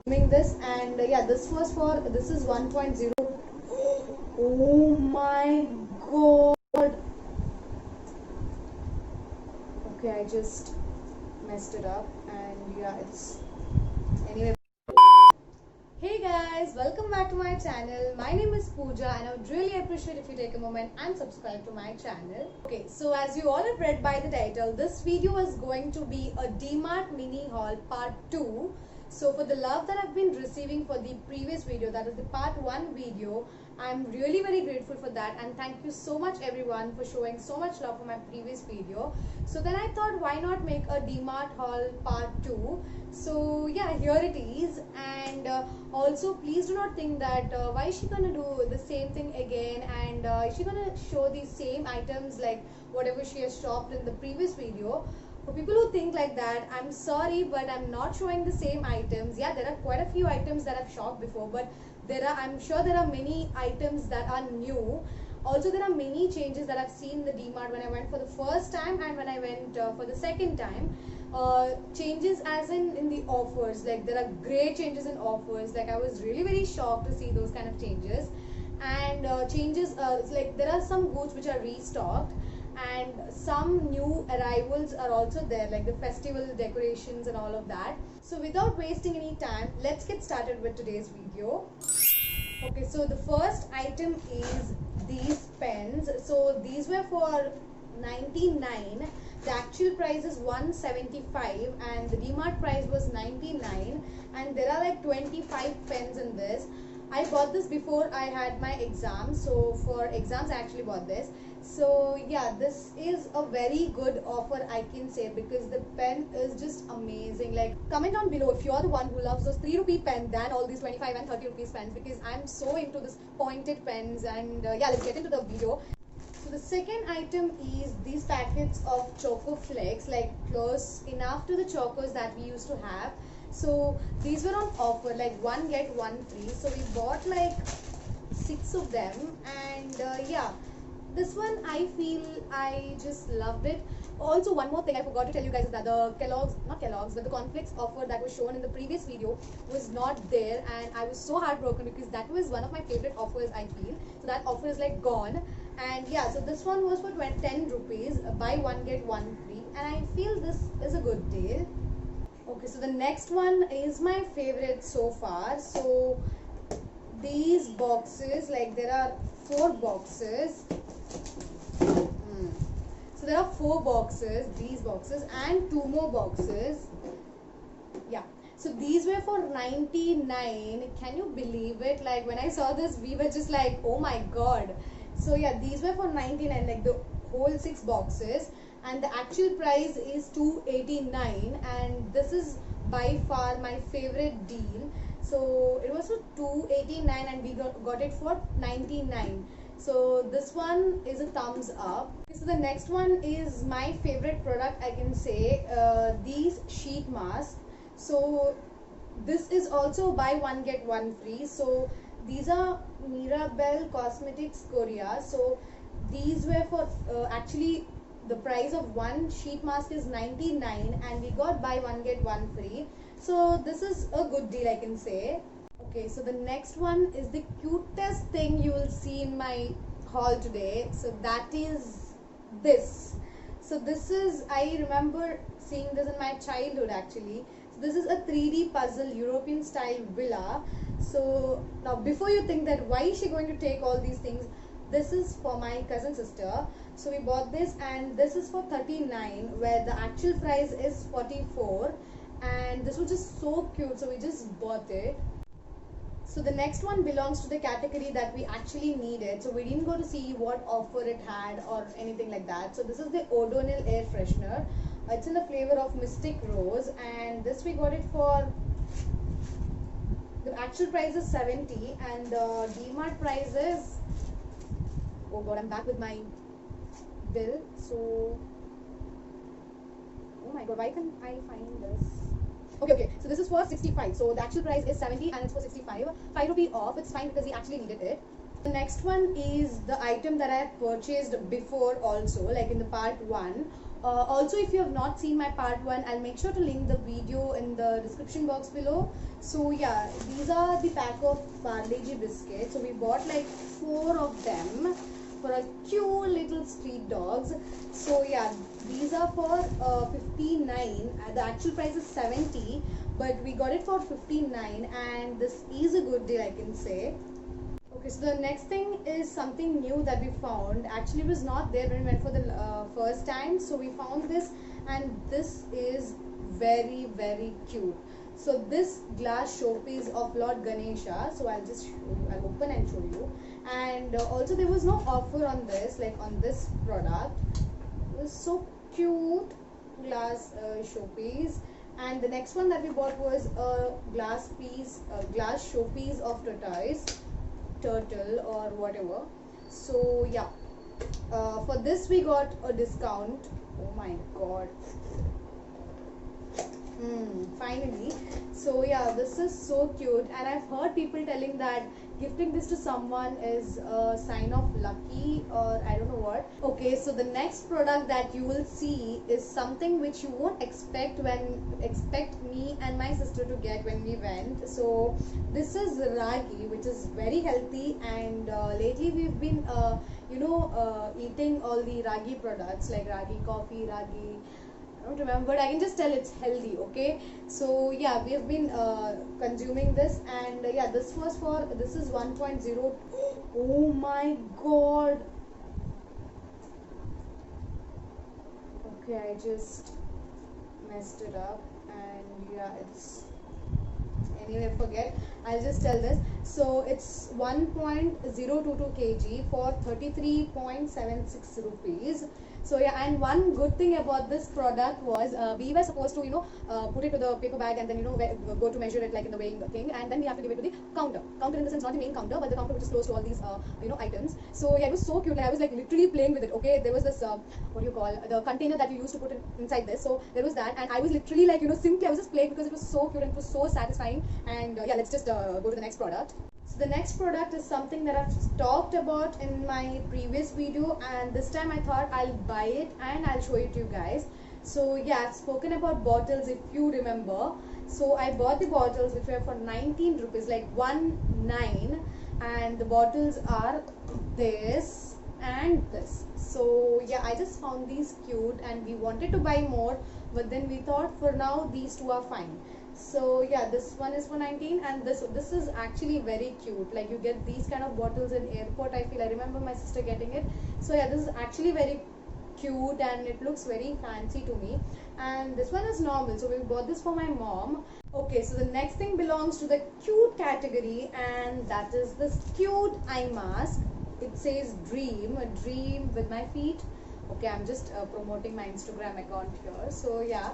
doing this, and yeah, this is 1.0. Oh my god. Okay, I just messed it up, and yeah, it's anyway. Hey guys, welcome back to my channel. My name is Pooja and I would really appreciate if you take a moment and subscribe to my channel. Okay, so as you all have read by the title, this video is going to be a DMart mini haul part 2. So for the love that I've been receiving for the previous video, that is the part 1 video, I'm really very grateful for that, and thank you so much everyone for showing so much love for my previous video. So then I thought, why not make a DMart haul part 2. So yeah, here it is. And also please do not think that why is she gonna do the same thing again, and is she gonna show the same items like whatever she has shopped in the previous video. For people who think like that, I'm sorry, but I'm not showing the same items. Yeah, there are quite a few items that I've shopped before, but I'm sure there are many items that are new. Also, there are many changes that I've seen in the DMart when I went for the first time and when I went for the second time. Changes as in the offers, like there are great changes in offers. Like I was really very shocked to see those kind of changes. And changes like there are some goods which are restocked, and some new arrivals are also there, like the festival decorations and all of that. So without wasting any time, let's get started with today's video. Okay, so the first item is these pens. So these were for 99. The actual price is 175 and the DMart price was 99, and there are like 25 pens in this. I bought this before I had my exams, so for exams I actually bought this. So yeah, this is a very good offer, I can say, because the pen is just amazing. Like, comment down below if you're the one who loves those 3 rupee pen than all these 25 and 30 rupees pens, because I'm so into this pointed pens. And yeah, let's get into the video. So the second item is these packets of Choco Flakes, like close enough to the chocos that we used to have. So these were on offer, like one get one free. So we bought like 6 of them, and yeah, this one I feel I just loved it. Also, one more thing I forgot to tell you guys is that the not Kellogg's, but the cornflakes offer that was shown in the previous video was not there, and I was so heartbroken because that was one of my favorite offers, I feel. So that offer is like gone. And yeah, so this one was for 10 rupees, buy one get one free, and I feel this is a good deal. Okay, so the next one is my favorite so far. So these boxes, like there are 4 boxes. So there are 4 boxes, these boxes, and 2 more boxes. Yeah, so these were for 99. Can you believe it? Like when I saw this, we were just like, oh my god. So yeah, these were for 99, like the whole 6 boxes, and the actual price is 289, and this is by far my favorite deal. So it was for 289 and we got it for 99. So this one is a thumbs up. So the next one is my favorite product, I can say, these sheet masks. So this is also buy one get one free. So these are Mirabelle Cosmetics Korea. So these were for actually the price of one sheet mask is 99, and we got buy one get one free. So this is a good deal, I can say. Okay, so the next one is the cutest thing you will see in my haul today. So that is this. So this is, I remember seeing this in my childhood actually. So this is a 3D puzzle European style villa. So now before you think that why is she going to take all these things, this is for my cousin sister. So we bought this, and this is for 39 where the actual price is 44, and this was just so cute, so we just bought it. So the next one belongs to the category that we actually needed. So we didn't go to see what offer it had or anything like that. So this is the O'Donnell air freshener. It's in the flavor of Mystic Rose, and this we got it for, the actual price is 70 and the DMart price is, oh god, I'm back with my bill. So oh my god, why can't I find this? Okay, so this is for 65. So the actual price is 70 and it's for 65. 5 rupee off. It's fine because we actually needed it. The next one is the item that I had purchased before also, like in the part 1. Also, if you have not seen my part 1, I'll make sure to link the video in the description box below. So yeah, these are the pack of Parle-G biscuits. So we bought like 4 of them for a cute little street dogs. So yeah, these are for 59. The actual price is 70, but we got it for 59, and this is a good deal, I can say. Okay, so the next thing is something new that we found. Actually, it was not there when we went for the first time. So we found this, and this is very, very cute. So this glass showpiece of Lord Ganesha. So I'll just show you. I'll open and show you. And also there was no offer on this, like on this product. It was so cute, glass showpiece. And the next one that we bought was a glass showpiece of turtle or whatever. So yeah, for this we got a discount. Oh my god. Finally. So yeah, this is so cute, and I've heard people telling that gifting this to someone is a sign of lucky, or I don't know what. Okay, so the next product that you will see is something which you won't expect me and my sister to get when we went. So this is ragi, which is very healthy, and lately we've been eating all the ragi products like ragi coffee, ragi, I don't remember, but I can just tell it's healthy. Okay, so yeah, we have been consuming this, and yeah, this is 1.0. Oh my god. Okay, I just messed it up, and yeah, it's anyway, forget, I'll just tell this. So it's 1.022 kg for 33.76 rupees. So yeah, and one good thing about this product was we were supposed to put it to the paper bag, and then go to measure it like in the weighing thing, and then we have to give it to the counter in the sense, not the main counter, but the counter which is close to all these items. So yeah, it was so cute. Like, I was like literally playing with it. Okay, there was this what do you call, the container that you used to put it inside this. So there was that, and I was literally like simply I was just playing because it was so cute and it was so satisfying. And yeah, let's just go to the next product. So the next product is something that I've talked about in my previous video, and this time I thought I'll buy it and I'll show it to you guys. So yeah, I've spoken about bottles, if you remember. So I bought the bottles which were for 19 rupees, like 19, and the bottles are this and this. So yeah, I just found these cute, and we wanted to buy more, but then we thought for now these two are fine. So yeah, this one is for 19, and this is actually very cute. Like, you get these kind of bottles in airport, I feel. I remember my sister getting it. So yeah, this is actually very cute, and it looks very fancy to me. And this one is normal, so we bought this for my mom. Okay, so the next thing belongs to the cute category, and that is this cute eye mask. It says dream, a dream with my feet. Okay, I'm just promoting my Instagram account here. So yeah,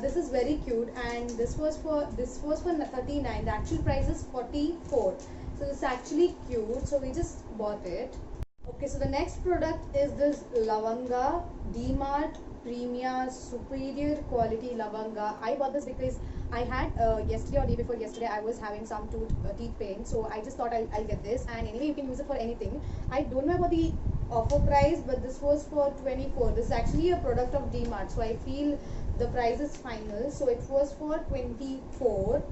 this is very cute, and this was for 39. The actual price is 44. So this is actually cute, so we just bought it. Okay, so the next product is this lavanga, D-Mart Premia Superior Quality Lavanga. I bought this because I had yesterday or day before yesterday, I was having some teeth pain, so I just thought I'll get this. And anyway, you can use it for anything. I don't know about the offer price, but this was for 24. This is actually a product of D-Mart, so I feel the price is final. So it was for 24.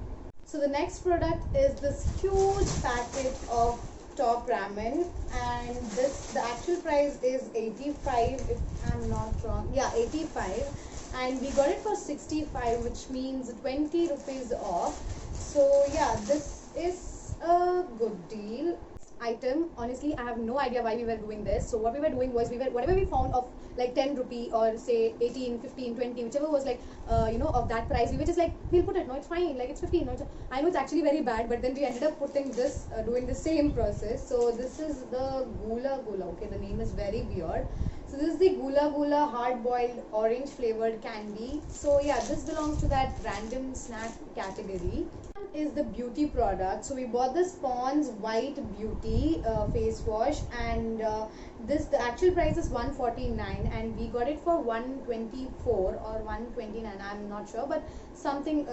So the next product is this huge packet of top ramen, and the actual price is 85, if I'm not wrong. Yeah, 85, and we got it for 65, which means 20 rupees off. So yeah, this is a good deal. Item, honestly, I have no idea why we were doing this. So what we were doing was, whatever we found of like 10 rupee or say 18, 15, 20, whichever was like of that price, we were just like, we'll put it. No, it's fine, like it's 15. No, I know it's actually very bad, but then we ended up putting this, doing the same process. So this is the Gula Gula. Okay, the name is very weird. So this is the Gula Gula hard boiled orange flavored candy. So yeah, this belongs to that random snack category. Is the beauty product. So we bought this Pond's White Beauty face wash, and the actual price is 149, and we got it for 124 or 129. I'm not sure, but something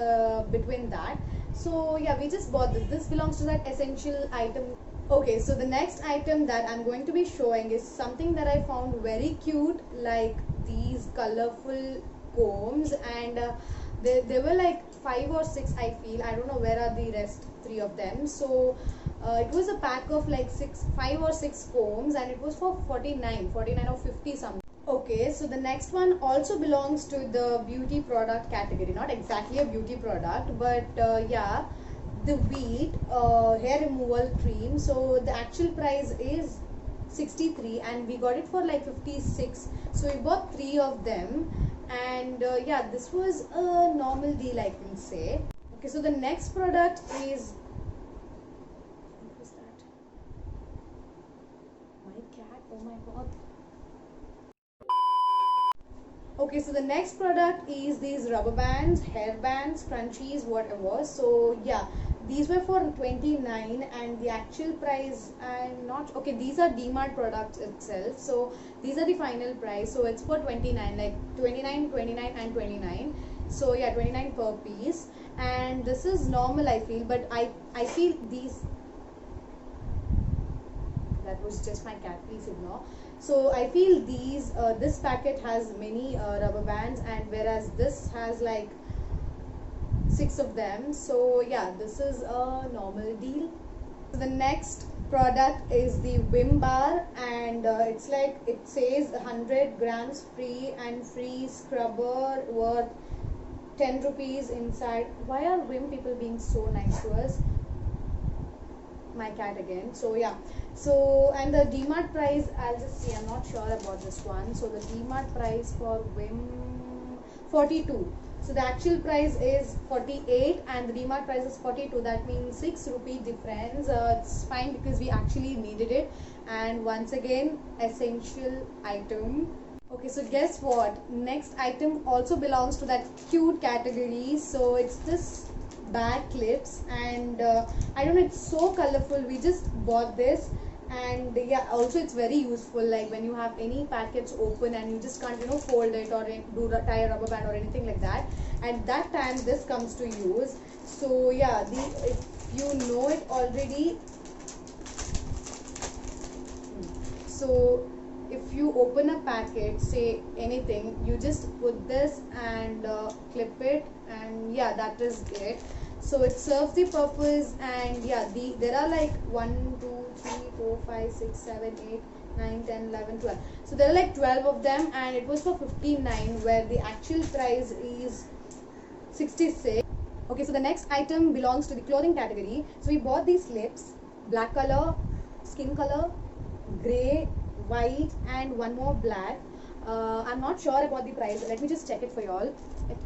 between that. So yeah, we just bought this. This belongs to that essential item. Okay, so the next item that I'm going to be showing is something that I found very cute, like these colorful combs, and they were like 5 or 6, I feel. I don't know where are the rest 3 of them. So it was a pack of like 5 or 6 combs, and it was for 49 or 50 something. Okay, so the next one also belongs to the beauty product category. Not exactly a beauty product, but yeah, the Veet hair removal cream. So the actual price is 63 and we got it for like 56. So we bought 3 of them, and yeah, this was a normal deal, I can say. Okay, so the next product is, what was that? My cat, oh my god. Okay, so the next product is these rubber bands, hair bands, scrunchies, whatever. So yeah, these were for 29 and the actual price, I'm not okay, these are DMart products itself, so these are the final price. So it's for 29, like 29, 29 and 29. So yeah, 29 per piece, and this is normal, I feel, but I feel these, that was just my cat, please ignore. So I feel these this packet has many rubber bands, and whereas this has like 6 of them. So yeah, this is a normal deal. So the next product is the Vim bar, and it's like, it says 100 grams free and free scrubber worth 10 rupees inside. Why are Vim people being so nice to us? My cat again. So yeah, so and the DMart price, I'll just see, I'm not sure about this one. So the DMart price for Vim, 42. So the actual price is 48 and the DMart price is 42. That means 6 rupee difference. It's fine because we actually needed it, and once again, essential item. Okay, so guess what, next item also belongs to that cute category. So it's this bag clips, and I don't know, it's so colorful. We just bought this, and yeah, also it's very useful, like when you have any packets open and you just can't, you know, fold it or tie a rubber band or anything like that, and that time this comes to use. So yeah, if you know it already, so if you open a packet, say anything, you just put this and clip it, and yeah, that is it. So it serves the purpose, and yeah, there are like 1 2 3 4 5 6 7 8 9 10 11 12. So there are like 12 of them, and it was for 59 where the actual price is 66. Okay, so the next item belongs to the clothing category. So we bought these slips, black color, skin color, gray, white, and one more black. I'm not sure about the price. Let me just check it for y'all. It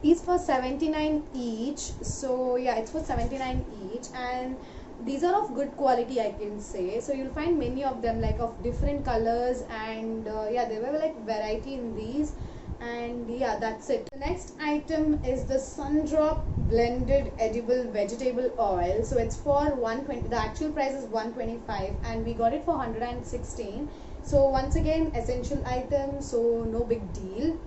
is for 79 each. So yeah, it's for 79 each, and these are of good quality, I can say. So you'll find many of them like of different colors, and yeah, there were like variety in these, and yeah, that's it. The next item is the Sundrop blended edible vegetable oil. So it's for 120. The actual price is 125 and we got it for 116. So once again, essential item, so no big deal.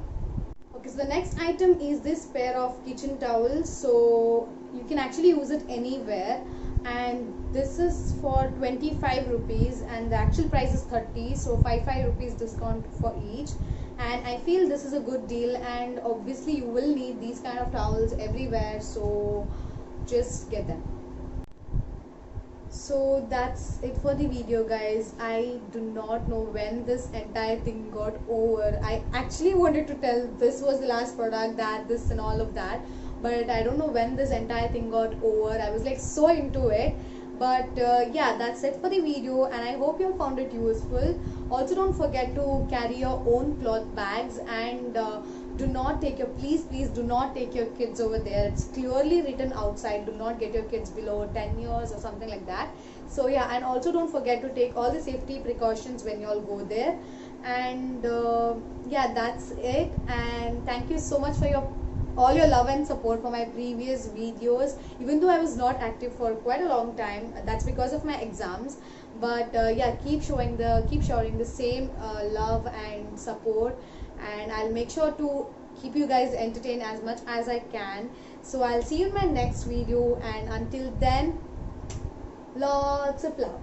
Okay, so the next item is this pair of kitchen towels. So you can actually use it anywhere, and this is for 25 rupees and the actual price is 30, so 5 rupees discount for each. And I feel this is a good deal, and obviously you will need these kind of towels everywhere, so just get them. So that's it for the video, guys. I do not know when this entire thing got over. I actually wanted to tell this was the last product, that this and all of that, but I don't know when this entire thing got over. I was like so into it. But yeah, that's it for the video, and I hope you found it useful. Also, don't forget to carry your own cloth bags, and do not take your, please do not take your kids over there. It's clearly written outside, do not get your kids below 10 years or something like that. So yeah, and also don't forget to take all the safety precautions when you all go there. And yeah, that's it, and thank you so much for all your love and support for my previous videos. Even though I was not active for quite a long time, that's because of my exams, but yeah, keep showing the same love and support, and I'll make sure to keep you guys entertained as much as I can. So I'll see you in my next video, and until then, lots of love.